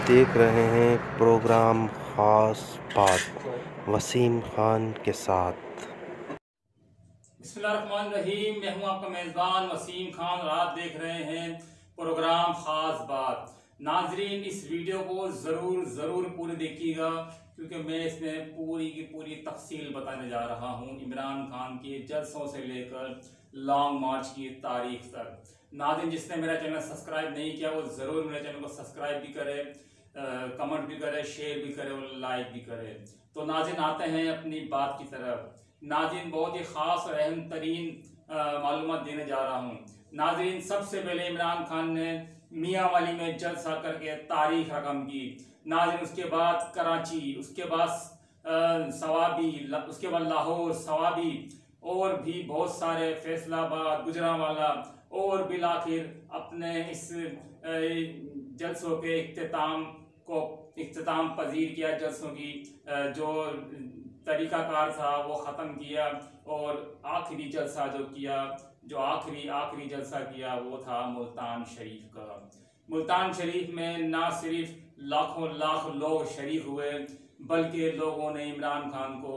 देख रहे हैं प्रोग्राम ख़ास बात वसीम खान के साथ। बिस्मिल्लाहिर्रहमानिर्रहीम। मैं हूं आपका मेज़बान वसीम खान और आप देख रहे हैं प्रोग्राम ख़ास बात। नाजरीन, इस वीडियो को ज़रूर पूरी देखिएगा क्योंकि मैं इसमें पूरी की पूरी तफसील बताने जा रहा हूं इमरान खान के जलसों से लेकर लॉन्ग मार्च की तारीख तक। नाज़रीन, जिसने मेरा चैनल सब्सक्राइब नहीं किया वो ज़रूर मेरे चैनल को सब्सक्राइब भी करे, कमेंट भी करे, शेयर भी करे और लाइक भी करे। तो नाज़रीन, आते हैं अपनी बात की तरफ। नाज़रीन, बहुत ही ख़ास और अहम तरीन मालूमात देने जा रहा हूँ। नाज़रीन, सबसे पहले इमरान खान ने मियाँ वाली में जलसा करके तारीख रकम की। नाज़रीन, उसके बाद कराची, उसके बाद सवाबी, उसके बाद लाहौर, सवाबी और भी बहुत सारे, फैसलाबाद, गुजरांवाला और बिलाखिर अपने इस जलसों के इख्तिताम पजीर किया। जलसों की जो तरीक़ाकार था वो ख़त्म किया और आखिरी जलसा जो आखिरी जलसा किया वो था मुल्तान शरीफ का। मुल्तान शरीफ में ना सिर्फ लाखों लाख लोग शरीक हुए बल्कि लोगों ने इमरान खान को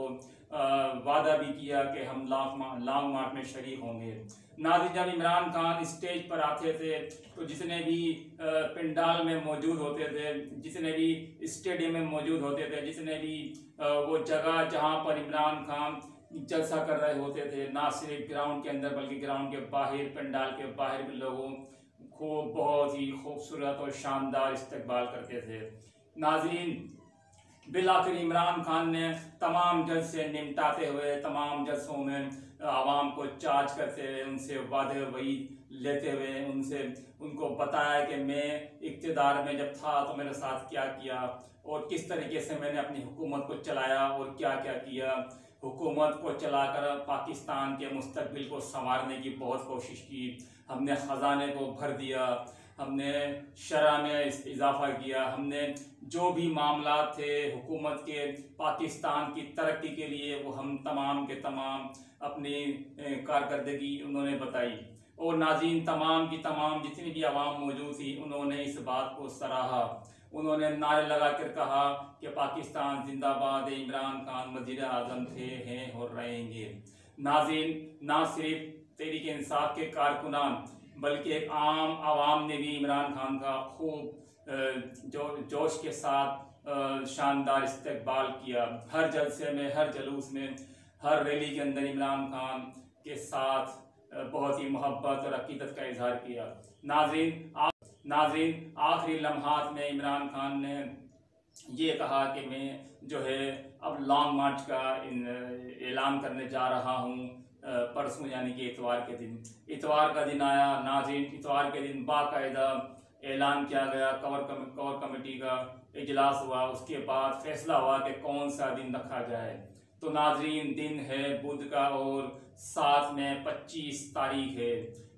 वादा भी किया कि हम लॉन्ग मार्च में शरीक होंगे। नाज़रीन, जब इमरान खान स्टेज पर आते थे तो जितने भी पंडाल में मौजूद होते थे, जितने भी स्टेडियम में मौजूद होते थे, जितने भी वो जगह जहां पर इमरान खान जलसा कर रहे होते थे, ना सिर्फ ग्राउंड के अंदर बल्कि ग्राउंड के बाहर, पंडाल के बाहर भी लोगों को बहुत ही खूबसूरत और शानदार इस्तकबाल करते थे। नाज़रीन, बिलाखिर इमरान खान ने तमाम जलसे निपटाते हुए, तमाम जलसों में आवाम को चार्ज करते हुए, उनसे वादे वईद लेते हुए, उनको बताया कि मैं इक़्तिदार में जब था तो मेरे साथ क्या किया और किस तरीके से मैंने अपनी हुकूमत को चलाया और क्या क्या किया। हुकूमत को चलाकर पाकिस्तान के मुस्तकबिल को संवारने की बहुत कोशिश की। हमने ख़जाने को भर दिया, हमने शरह में इजाफा किया, हमने जो भी मामला थे हुकूमत के पाकिस्तान की तरक्की के लिए वो हम तमाम के तमाम अपनी कारकर्दगी उन्होंने बताई। और नाज़रीन, तमाम की तमाम जितनी भी आवाम मौजूद थी उन्होंने इस बात को सराहा। उन्होंने नारे लगा कर कहा कि पाकिस्तान जिंदाबाद, इमरान खान वज़ीर आज़म थे, हैं और रहेंगे। नाज़रीन, ना सिर्फ तहरीक इंसाफ के कारकुनान बल्कि एक आम आवाम ने भी इमरान खान का खूब जोश के साथ शानदार इस्तकबाल किया। हर जलसे में, हर जलूस में, हर रैली के अंदर इमरान खान के साथ बहुत ही मोहब्बत और अकीदत का इजहार किया। नाज़रीन, आखिरी लम्हात में इमरान खान ने ये कहा कि मैं जो है अब लॉन्ग मार्च का ऐलान करने जा रहा हूँ परसों, यानी कि इतवार का दिन आया। नाज़रीन, इतवार के दिन बाकायदा ऐलान किया गया, कवर कमेटी का इजलास हुआ, उसके बाद फैसला हुआ कि कौन सा दिन रखा जाए। तो नाज़रीन, दिन है बुध का और साथ में 25 तारीख है।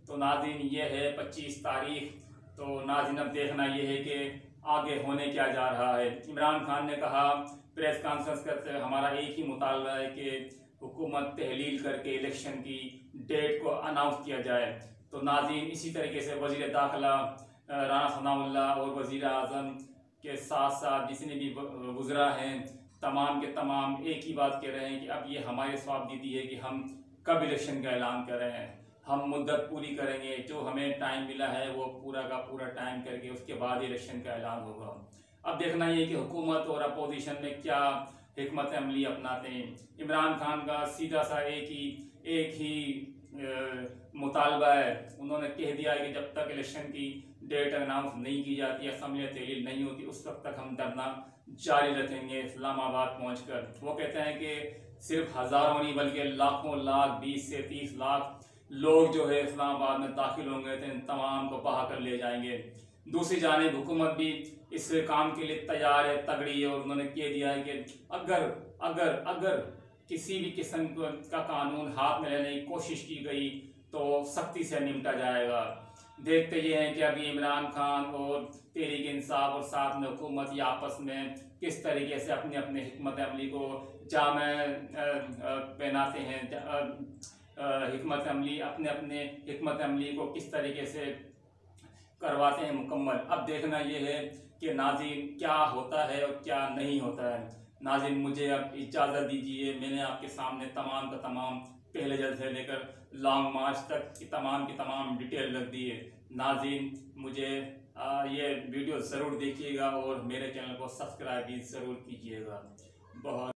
तो नाज़रीन, ये है 25 तारीख। तो नाज़रीन, अब देखना ये है कि आगे होने क्या जा रहा है। इमरान खान ने कहा प्रेस कॉन्फ्रेंस करते, हमारा एक ही मुतालबा है कि हुकूमत तहलील करके इलेक्शन की डेट को अनाउंस किया जाए। तो नाज़रीन, इसी तरीके से वज़ीर दाखिला राना सनाउल्लाह और वज़ीर आज़म के साथ साथ जितने भी वज़रा हैं तमाम के तमाम एक ही बात कह रहे हैं कि अब ये हमारे स्वाबदीदी है कि हम कब इलेक्शन का ऐलान कर रहे हैं। हम मुद्दत पूरी करेंगे, जो हमें टाइम मिला है वो पूरा का पूरा टाइम करके उसके बाद इलेक्शन का ऐलान होगा। अब देखना ये कि हुकूमत और अपोजिशन में क्या हिकमत अमली अपनाते हैं। इमरान खान का सीधा सा एक ही मुतालबा है। उन्होंने कह दिया है कि जब तक इलेक्शन की डेट अनाउंस नहीं की जाती, असम्बली तहलील नहीं होती, उस वक्त तक हम धरना जारी रखेंगे इस्लामाबाद पहुंचकर। वो कहते हैं कि सिर्फ हज़ारों नहीं बल्कि लाखों लाख, 20 से 30 लाख लोग जो है इस्लामाबाद में दाखिल होंगे तो इन तमाम को बहा कर ले जाएंगे। दूसरी जानिब हुकूमत भी इस काम के लिए तैयार है, तगड़ी है और उन्होंने कह दिया है कि अगर किसी भी किस्म का कानून हाथ में लेने की कोशिश की गई तो सख्ती से निपटा जाएगा। देखते ये हैं कि अभी इमरान खान और तहरीक इंसाफ और साथ में हुकूमत ये आपस में किस तरीके से अपने अपने हिकमत अमली को जामे पहनाते हैं। हिकमत अमली अपने अपने हिकमत अमली को किस तरीके से करवाते हैं मुकम्मल। अब देखना ये है कि नाज़रीन क्या होता है और क्या नहीं होता है। नाज़रीन मुझे अब इजाज़त दीजिए, मैंने आपके सामने तमाम का तमाम पहले जल्द से लेकर लॉन्ग मार्च तक की तमाम डिटेल रख दी है। नाज़रीन मुझे ये वीडियो ज़रूर देखिएगा और मेरे चैनल को सब्सक्राइब भी ज़रूर कीजिएगा। बहुत